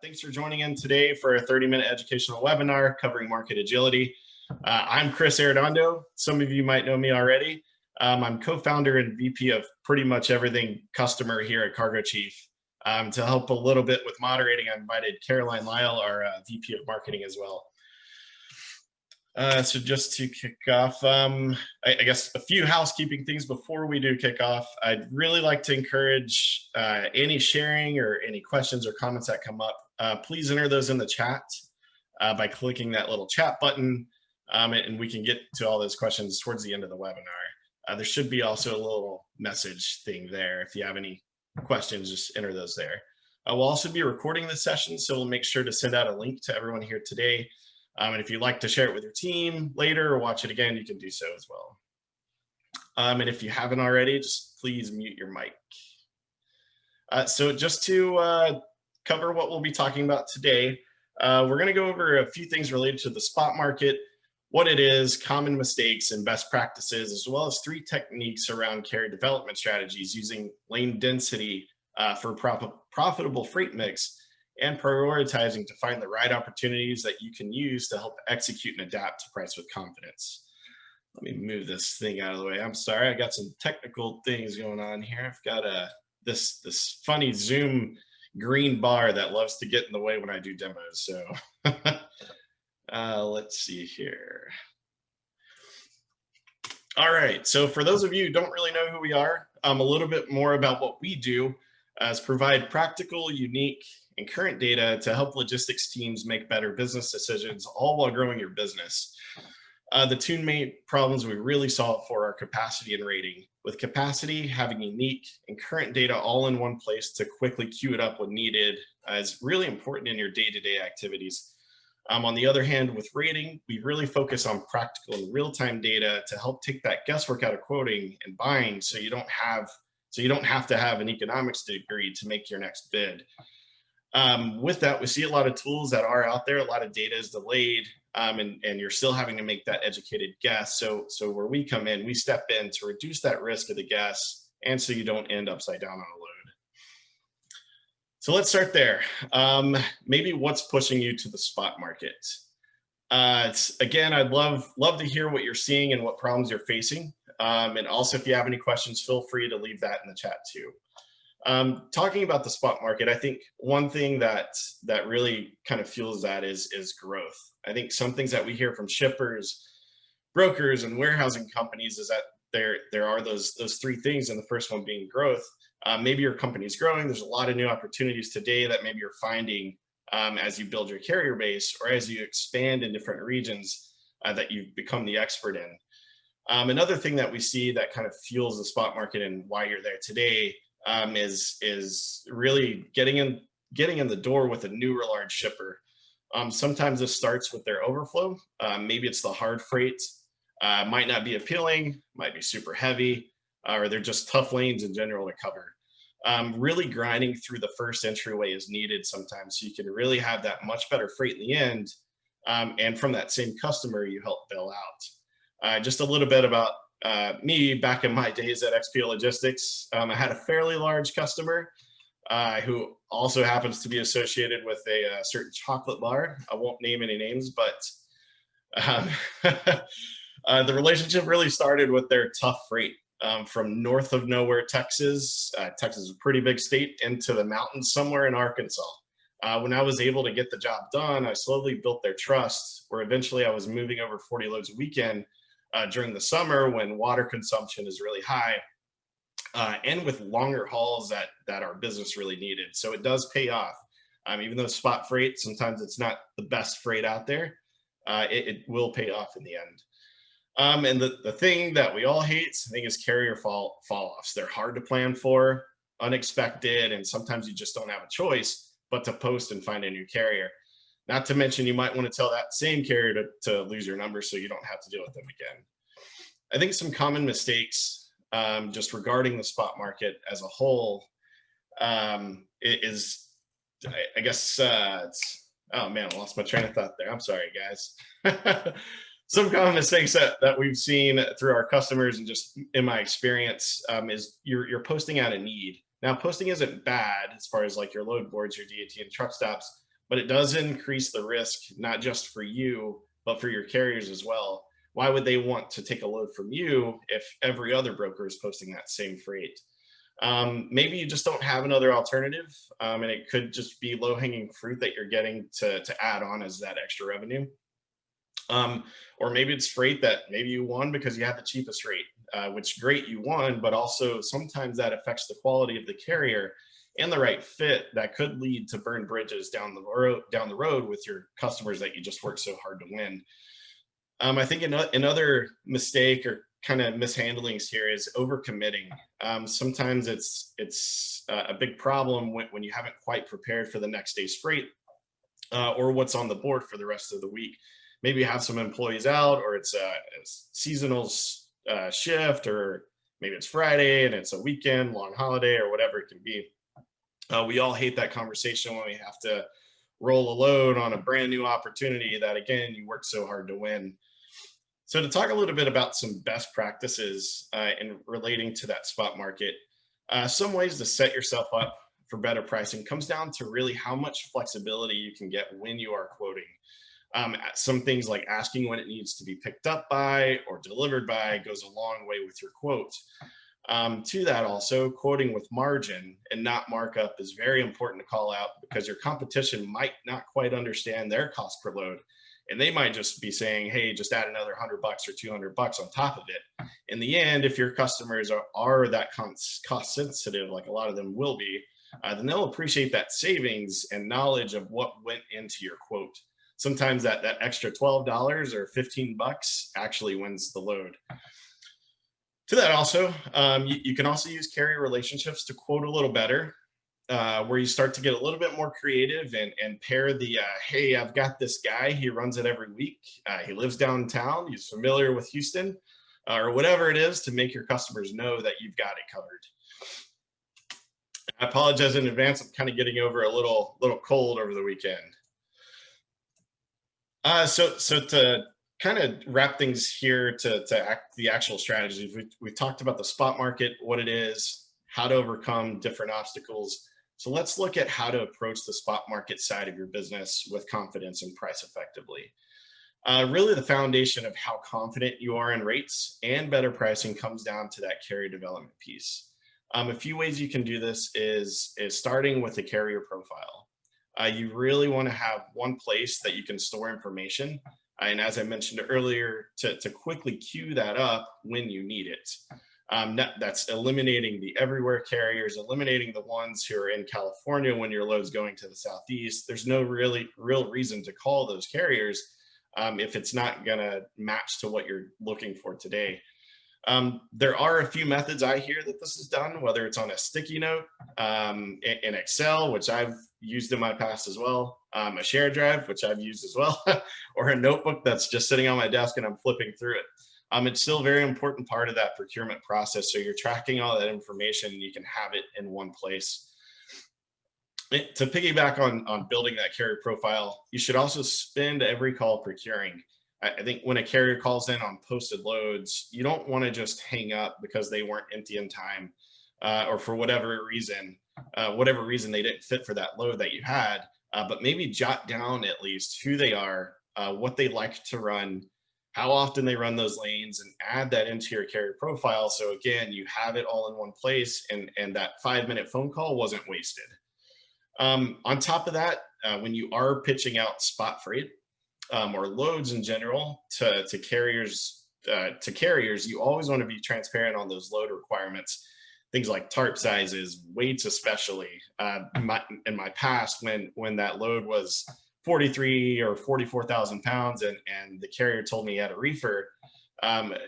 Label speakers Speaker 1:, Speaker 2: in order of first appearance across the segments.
Speaker 1: Thanks for joining in today for a 30-minute educational webinar covering market agility. I'm Chris Arredondo. Some of you might know me already. I'm co-founder and VP of pretty much everything customer here at Cargo Chief. To help a little bit with moderating, I invited Caroline Lyle, our VP of marketing as well. So just to kick off, I guess a few housekeeping things before we do kick off. I'd really like to encourage any sharing or any questions or comments that come up. Please enter those in the chat by clicking that little chat button, and we can get to all those questions towards the end of the webinar. There should be also a little message thing there. If you have any questions, just enter those there. We'll also be recording this session, so we'll make sure to send out a link to everyone here today. And if you'd like to share it with your team later or watch it again, you can do so as well. And if you haven't already, just please mute your mic. So just to cover what we'll be talking about today, we're going to go over a few things related to the spot market, what it is, common mistakes and best practices, as well as 3 techniques around carrier development strategies using lane density for profitable freight mix, and prioritizing to find the right opportunities that you can use to help execute and adapt to price with confidence. Let me move this thing out of the way. I'm sorry, I got some technical things going on here. I've got this funny Zoom green bar that loves to get in the way when I do demos. So let's see here. All right, so for those of you who don't really know who we are, a little bit more about what we do is provide practical, unique, and current data to help logistics teams make better business decisions, all while growing your business. The 2 main problems we really solve for are capacity and rating. With capacity, having unique and current data all in one place to quickly queue it up when needed is really important in your day-to-day activities. On the other hand, with rating, we really focus on practical and real-time data to help take that guesswork out of quoting and buying, so you don't have to have an economics degree to make your next bid. With that, we see a lot of tools that are out there, a lot of data is delayed, and you're still having to make that educated guess. So where we come in, we step in to reduce that risk of the guess, and so you don't end upside down on a load. So let's start there. Maybe what's pushing you to the spot market? Again, I'd love to hear what you're seeing and what problems you're facing. And also, if you have any questions, feel free to leave that in the chat too. Talking about the spot market, I think one thing that really kind of fuels that is growth. I think some things that we hear from shippers, brokers, and warehousing companies is that there are those 3 things, and the first one being growth. Maybe your company's growing. There's a lot of new opportunities today that maybe you're finding as you build your carrier base or as you expand in different regions that you've become the expert in. Another thing that we see that kind of fuels the spot market and why you're there today is really getting in the door with a new or large shipper. Sometimes this starts with their overflow. Maybe it's the hard freight, might not be appealing, might be super heavy, or they're just tough lanes in general to cover. Really grinding through the first entryway is needed sometimes, so you can really have that much better freight in the end, and from that same customer you help bail out. Just a little bit about me back in my days at XPO Logistics. I had a fairly large customer who also happens to be associated with a certain chocolate bar. I won't name any names, but the relationship really started with their tough freight from north of nowhere, Texas. Texas is a pretty big state, into the mountains somewhere in Arkansas. When I was able to get the job done, I slowly built their trust, where eventually I was moving over 40 loads a weekend during the summer when water consumption is really high, and with longer hauls that our business really needed. So it does pay off. Even though spot freight, sometimes it's not the best freight out there, it will pay off in the end. And the thing that we all hate, I think, is carrier fall-offs. They're hard to plan for, unexpected, and sometimes you just don't have a choice but to post and find a new carrier. Not to mention, you might want to tell that same carrier to lose your number so you don't have to deal with them again. I think some common mistakes just regarding the spot market as a whole is, I guess, oh man, I lost my train of thought there. I'm sorry, guys. Some common mistakes that we've seen through our customers and just in my experience is you're posting out a need. Now, posting isn't bad as far as like your load boards, your DAT, and truck stops, but it does increase the risk, not just for you, but for your carriers as well. Why would they want to take a load from you if every other broker is posting that same freight? Maybe you just don't have another alternative, and it could just be low hanging fruit that you're getting to add on as that extra revenue. Or maybe it's freight that maybe you won because you had the cheapest rate, which great you won, but also sometimes that affects the quality of the carrier and the right fit that could lead to burn bridges down the road with your customers that you just worked so hard to win. I think another mistake or kind of mishandlings here is overcommitting. Sometimes it's a big problem when you haven't quite prepared for the next day's freight, or what's on the board for the rest of the week. Maybe you have some employees out, or it's a seasonal shift, or maybe it's Friday and it's a weekend, long holiday, or whatever it can be. We all hate that conversation when we have to roll a load on a brand new opportunity that, again, you worked so hard to win. So, to talk a little bit about some best practices in relating to that spot market, some ways to set yourself up for better pricing comes down to really how much flexibility you can get when you are quoting. Some things like asking when it needs to be picked up by or delivered by goes a long way with your quote. To that, also, quoting with margin and not markup is very important to call out, because your competition might not quite understand their cost per load. And they might just be saying, hey, just add another $100 or $200 on top of it. In the end, if your customers are that cost sensitive, like a lot of them will be, then they'll appreciate that savings and knowledge of what went into your quote. Sometimes that extra $12 or $15 actually wins the load. To that, also, you can also use carrier relationships to quote a little better, where you start to get a little bit more creative and pair the, hey, I've got this guy, he runs it every week, he lives downtown, he's familiar with Houston, or whatever it is, to make your customers know that you've got it covered. I apologize in advance, I'm kind of getting over a little cold over the weekend. So to kind of wrap things here, the actual strategies, we've talked about the spot market, what it is, how to overcome different obstacles. So let's look at how to approach the spot market side of your business with confidence and price effectively. Really, the foundation of how confident you are in rates and better pricing comes down to that carrier development piece. A few ways you can do this is starting with a carrier profile. You really want to have one place that you can store information. And as I mentioned earlier, to quickly queue that up when you need it. That's eliminating the everywhere carriers, eliminating the ones who are in California when your load's going to the Southeast. There's no real reason to call those carriers if it's not going to match to what you're looking for today. There are a few methods I hear that this is done, whether it's on a sticky note, in Excel, which I've used in my past as well, a share drive, which I've used as well, or a notebook that's just sitting on my desk and I'm flipping through it. It's still a very important part of that procurement process. So you're tracking all that information and you can have it in one place. To piggyback on building that carrier profile, you should also spend every call procuring. I think when a carrier calls in on posted loads, you don't want to just hang up because they weren't empty in time, or for whatever reason they didn't fit for that load that you had, but maybe jot down at least who they are, what they like to run, how often they run those lanes, and add that into your carrier profile. So again, you have it all in one place, and that 5-minute phone call wasn't wasted. On top of that, when you are pitching out spot freight, or loads in general to carriers, you always want to be transparent on those load requirements. Things like tarp sizes, weights, especially. In my past, when that load was 43 or 44,000 pounds, and the carrier told me he had a reefer,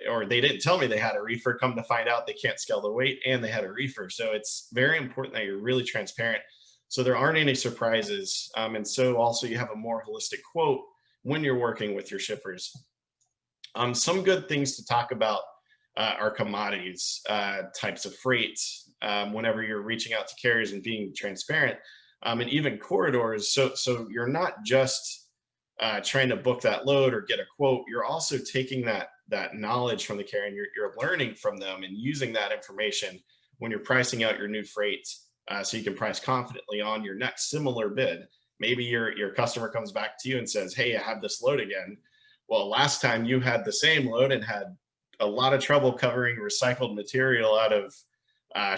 Speaker 1: or they didn't tell me they had a reefer. Come to find out, they can't scale the weight and they had a reefer. So it's very important that you're really transparent, so there aren't any surprises. And so also you have a more holistic quote when you're working with your shippers. Some good things to talk about are commodities, types of freight, whenever you're reaching out to carriers and being transparent, and even corridors. So you're not just trying to book that load or get a quote. You're also taking that knowledge from the carrier, and you're learning from them and using that information when you're pricing out your new freight, so you can price confidently on your next similar bid. Maybe your customer comes back to you and says, hey, I have this load again. Well, last time you had the same load and had a lot of trouble covering recycled material out of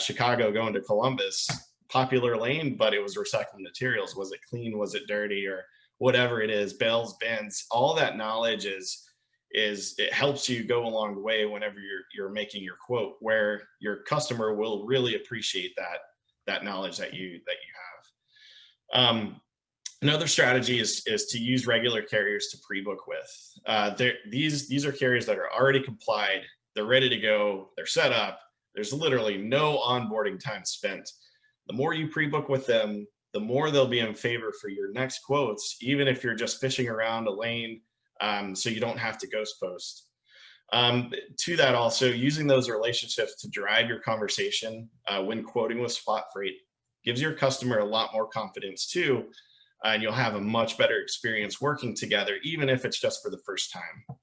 Speaker 1: Chicago going to Columbus, popular lane, but it was recycled materials. Was it clean? Was it dirty? Or whatever it is, bales, bends, all that knowledge is it helps you go a long way whenever you're making your quote, where your customer will really appreciate that knowledge that you have. Another strategy is to use regular carriers to pre-book with. These are carriers that are already complied, they're ready to go, they're set up. There's literally no onboarding time spent. The more you pre-book with them, the more they'll be in favor for your next quotes, even if you're just fishing around a lane, so you don't have to ghost post. To that also, using those relationships to drive your conversation when quoting with spot freight gives your customer a lot more confidence too, and you'll have a much better experience working together, even if it's just for the first time.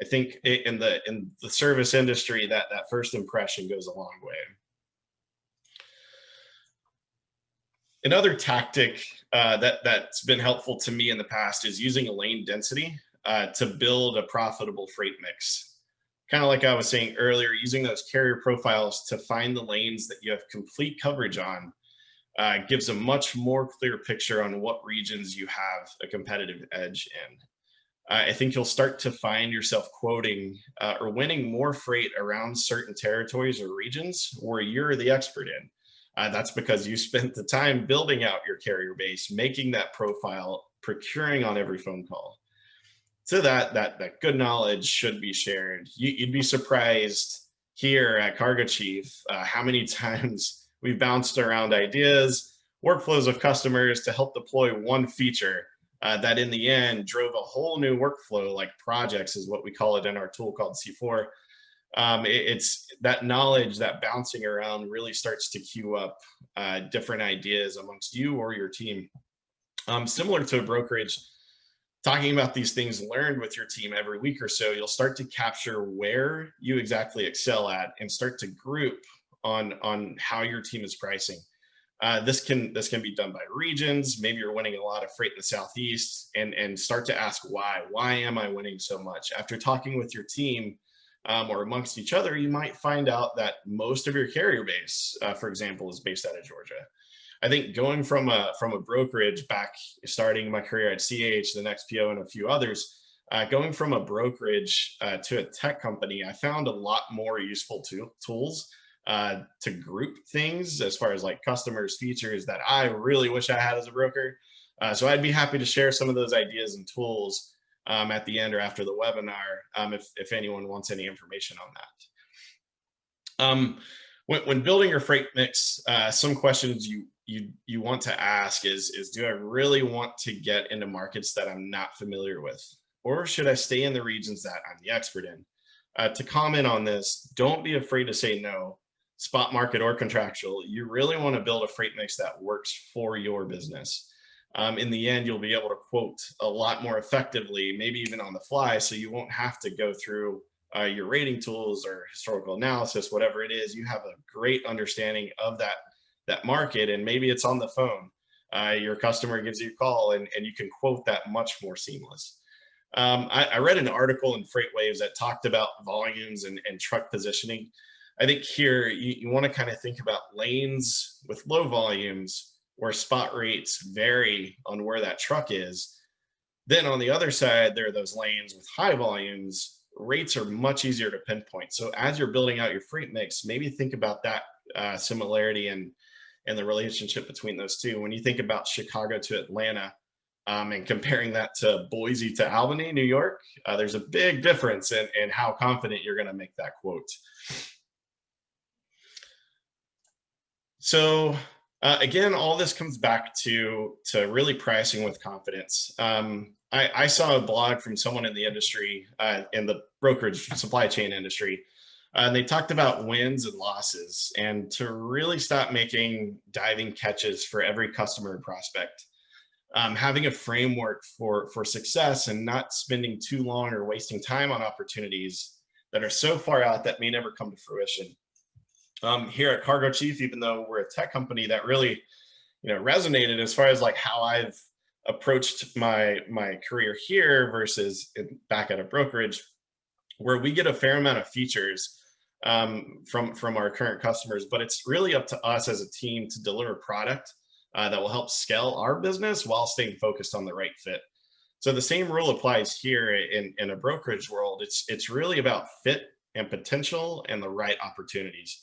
Speaker 1: I think in the service industry, that first impression goes a long way. Another tactic that's been helpful to me in the past is using a lane density to build a profitable freight mix. Kind of like I was saying earlier, using those carrier profiles to find the lanes that you have complete coverage on gives a much more clear picture on what regions you have a competitive edge in. I think you'll start to find yourself quoting or winning more freight around certain territories or regions where you're the expert in. That's because you spent the time building out your carrier base, making that profile, procuring on every phone call. So that good knowledge should be shared. You'd be surprised here at Cargo Chief how many times we've bounced around ideas, workflows of customers to help deploy one feature that in the end drove a whole new workflow, like projects is what we call it in our tool called C4. It's that knowledge, that bouncing around really starts to queue up different ideas amongst you or your team. Similar to a brokerage, talking about these things learned with your team every week or so, you'll start to capture where you exactly excel at and start to group on how your team is pricing. This can be done by regions. Maybe you're winning a lot of freight in the Southeast, and start to ask why. Why am I winning so much? After talking with your team or amongst each other, you might find out that most of your carrier base, for example, is based out of Georgia. I think going from a brokerage back, starting my career at CH, the next PO, and a few others, going from a brokerage to a tech company, I found a lot more useful tools to group things as far as like customers, features that I really wish I had as a broker. So I'd be happy to share some of those ideas and tools at the end or after the webinar if anyone wants any information on that. When building your freight mix, some questions you want to ask is do I really want to get into markets that I'm not familiar with, or should I stay in the regions that I'm the expert in? To comment on this, don't be afraid to say no, spot market or contractual. You really want to build a freight mix that works for your business. In the end, you'll be able to quote a lot more effectively, maybe even on the fly, so you won't have to go through your rating tools or historical analysis, whatever it is. You have a great understanding of that market, and maybe it's on the phone. Your customer gives you a call and you can quote that much more seamless. I read an article in Freight Waves that talked about volumes and truck positioning. I think here you want to kind of think about lanes with low volumes where spot rates vary on where that truck is. Then on the other side, there are those lanes with high volumes. Rates are much easier to pinpoint. So as you're building out your freight mix, maybe think about that similarity and the relationship between those two. When you think about Chicago to Atlanta and comparing that to Boise to Albany, New York, there's a big difference in how confident you're going to make that quote. So again, all this comes back to really pricing with confidence. I saw a blog from someone in the industry, in the brokerage supply chain industry, and they talked about wins and losses, and to really stop making diving catches for every customer and prospect. Having a framework for success and not spending too long or wasting time on opportunities that are so far out that may never come to fruition. Here at Cargo Chief, even though we're a tech company, that really resonated as far as like how I've approached my career here versus back at a brokerage, where we get a fair amount of features from our current customers, but it's really up to us as a team to deliver product that will help scale our business while staying focused on the right fit. So the same rule applies here in a brokerage world. It's really about fit and potential and the right opportunities.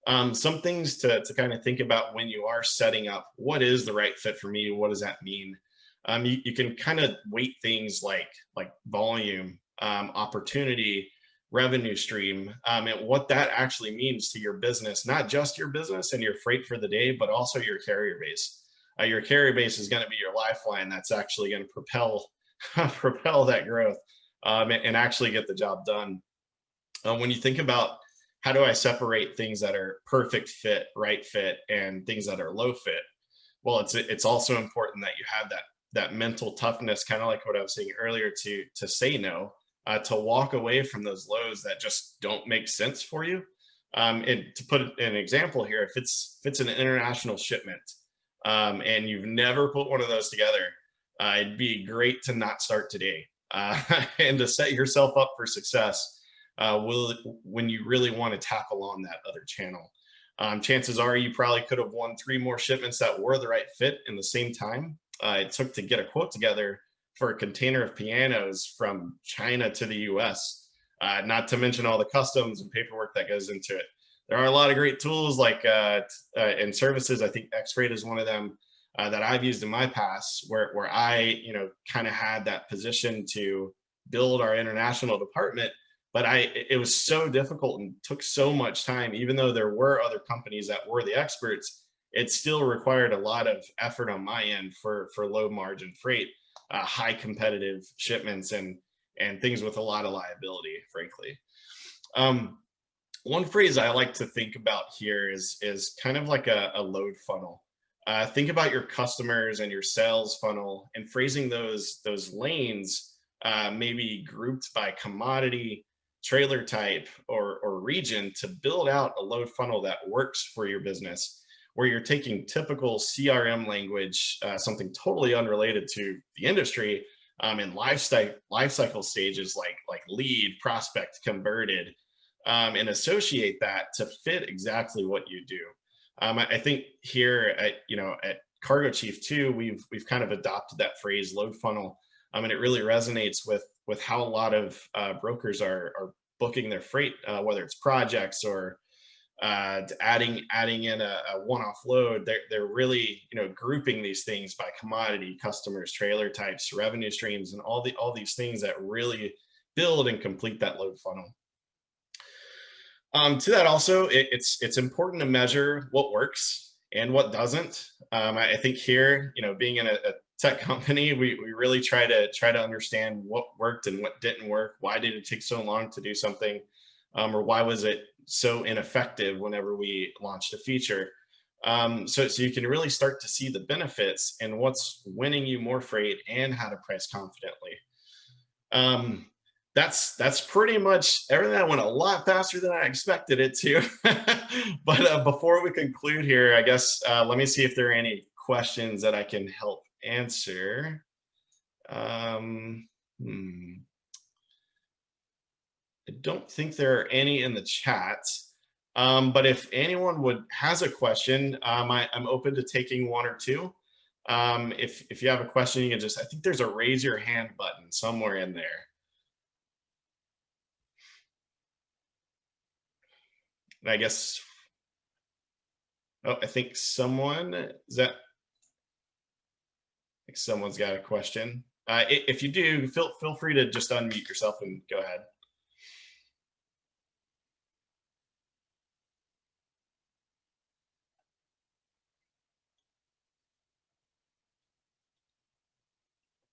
Speaker 1: Some things to kind of think about when you are setting up what is the right fit for me. What does that mean? You can kind of weight things like volume, opportunity, revenue stream, and what that actually means to your business, not just your business and your freight for the day, but also your carrier base. Your carrier base is going to be your lifeline. That's actually going to propel propel that growth, and actually get the job done. When you think about how do I separate things that are perfect fit, right fit, and things that are low fit, well, it's also important that you have that mental toughness, kind of like what I was saying earlier, to say no, to walk away from those lows that just don't make sense for you. And to put an example here, if it's an international shipment, and you've never put one of those together, it'd be great to not start today, and to set yourself up for success when you really want to tackle on that other channel. Chances are you probably could have won 3 more shipments that were the right fit in the same time it took to get a quote together for a container of pianos from China to the US, not to mention all the customs and paperwork that goes into it. There are a lot of great tools and services. I think X-Freight is one of them that I've used in my past, where I, kind of had that position to build our international department. But it was so difficult and took so much time, even though there were other companies that were the experts. It still required a lot of effort on my end for low margin freight, high competitive shipments, and things with a lot of liability, frankly. One phrase I like to think about here is kind of like a load funnel. Think about your customers and your sales funnel, and phrasing those lanes, maybe grouped by commodity, trailer type, or region, to build out a load funnel that works for your business, where you're taking typical CRM language, something totally unrelated to the industry, in life cycle stages like lead, prospect, converted, and associate that to fit exactly what you do. I think here at Cargo Chief too, we've kind of adopted that phrase load funnel, and it really resonates with how a lot of brokers are booking their freight, whether it's projects or adding in a one-off load. They're really grouping these things by commodity, customers, trailer types, revenue streams, and all these things that really build and complete that load funnel. To that also, it's important to measure what works and what doesn't. I think here, being in a tech company, we really try to understand what worked and what didn't work. Why did it take so long to do something, or why was it so ineffective whenever we launched a feature? So you can really start to see the benefits and what's winning you more freight and how to price confidently. That's pretty much everything. That went a lot faster than I expected it to. But before we conclude here, I guess let me see if there are any questions that I can help answer. I don't think there are any in the chat. But if anyone has a question, I'm open to taking one or two. If you have a question, you can I think there's a raise your hand button somewhere in there. I guess, I think someone's got a question. If you do, feel free to just unmute yourself and go ahead.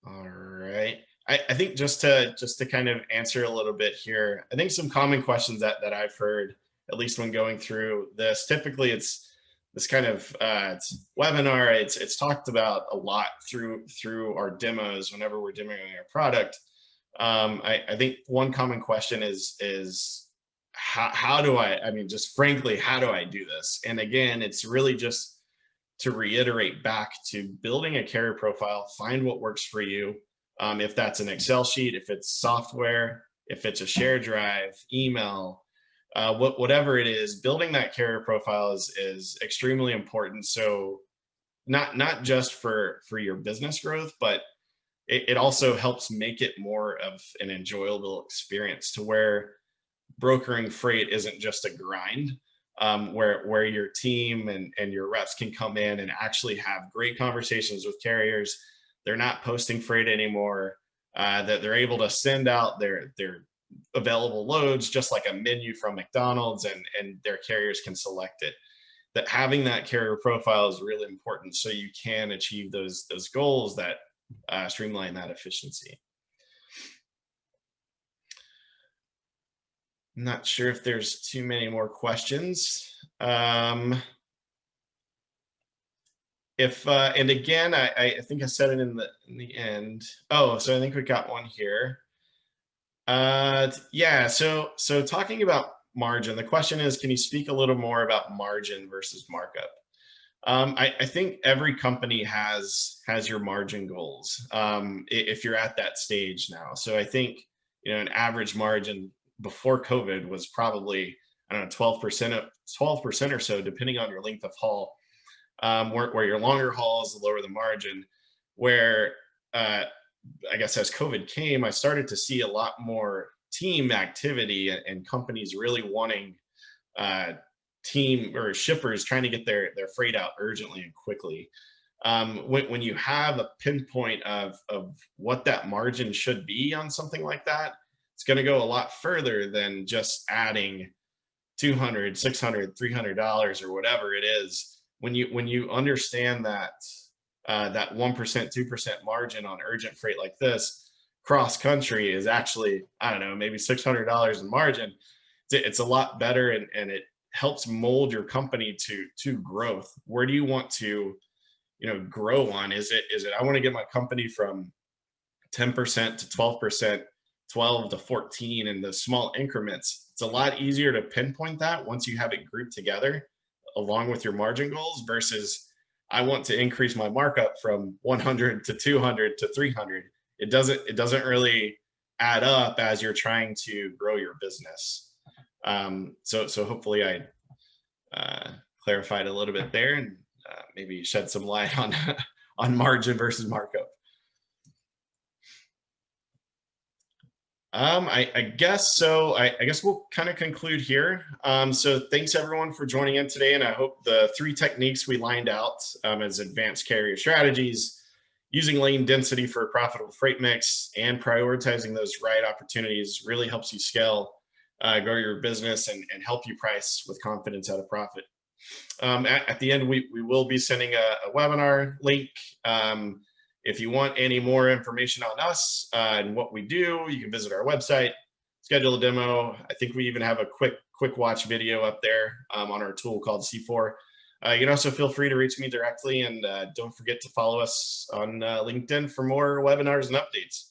Speaker 1: All right. I think just to kind of answer a little bit here, I think some common questions that I've heard, at least when going through this, typically it's this kind of it's webinar. It's talked about a lot through our demos whenever we're demoing our product. I think one common question is how do I mean, just frankly, how do I do this? And again, it's really just to reiterate back to building a carrier profile, find what works for you. If that's an Excel sheet, if it's software, if it's a shared drive, email, whatever it is, building that carrier profile is extremely important. So not just for your business growth, but it also helps make it more of an enjoyable experience to where brokering freight isn't just a grind, where your team and your reps can come in and actually have great conversations with carriers. They're not posting freight anymore. That they're able to send out their available loads just like a menu from McDonald's, and their carriers can select it. That having that carrier profile is really important so you can achieve those goals that streamline that efficiency. I'm not sure if there's too many more questions. And again, I think I said it in the end. Oh, so I think we got one here. Yeah, so talking about margin, the question is, can you speak a little more about margin versus markup? I think every company has your margin goals, if you're at that stage now. So I think, an average margin before COVID was probably, I don't know, 12% or so, depending on your length of haul. Where your longer hauls, the lower the margin. Where I guess as COVID came, I started to see a lot more team activity and companies really wanting team or shippers trying to get their freight out urgently and quickly. When you have a pinpoint of what that margin should be on something like that, it's going to go a lot further than just adding $200, $600, $300 or whatever it is. When you understand that that 1%, 2% margin on urgent freight like this cross country is actually, I don't know, maybe $600 in margin. It's a lot better, and it helps mold your company to growth. Where do you want to, grow on? Is it I want to get my company from 10% to 12%, 12 to 14 in the small increments. It's a lot easier to pinpoint that once you have it grouped together along with your margin goals versus I want to increase my markup from 100 to 200 to 300. It doesn't really add up as you're trying to grow your business. So hopefully I clarified a little bit there, and maybe shed some light on on margin versus markup. I guess so. I guess we'll kind of conclude here. So thanks everyone for joining in today, and I hope the 3 techniques we lined out as advanced carrier strategies, using lane density for a profitable freight mix, and prioritizing those right opportunities really helps you scale, grow your business, and help you price with confidence at a profit. At the end, we will be sending a webinar link. If you want any more information on us and what we do, you can visit our website, schedule a demo. I think we even have a quick watch video up there on our tool called C4. You can also feel free to reach me directly, and don't forget to follow us on LinkedIn for more webinars and updates.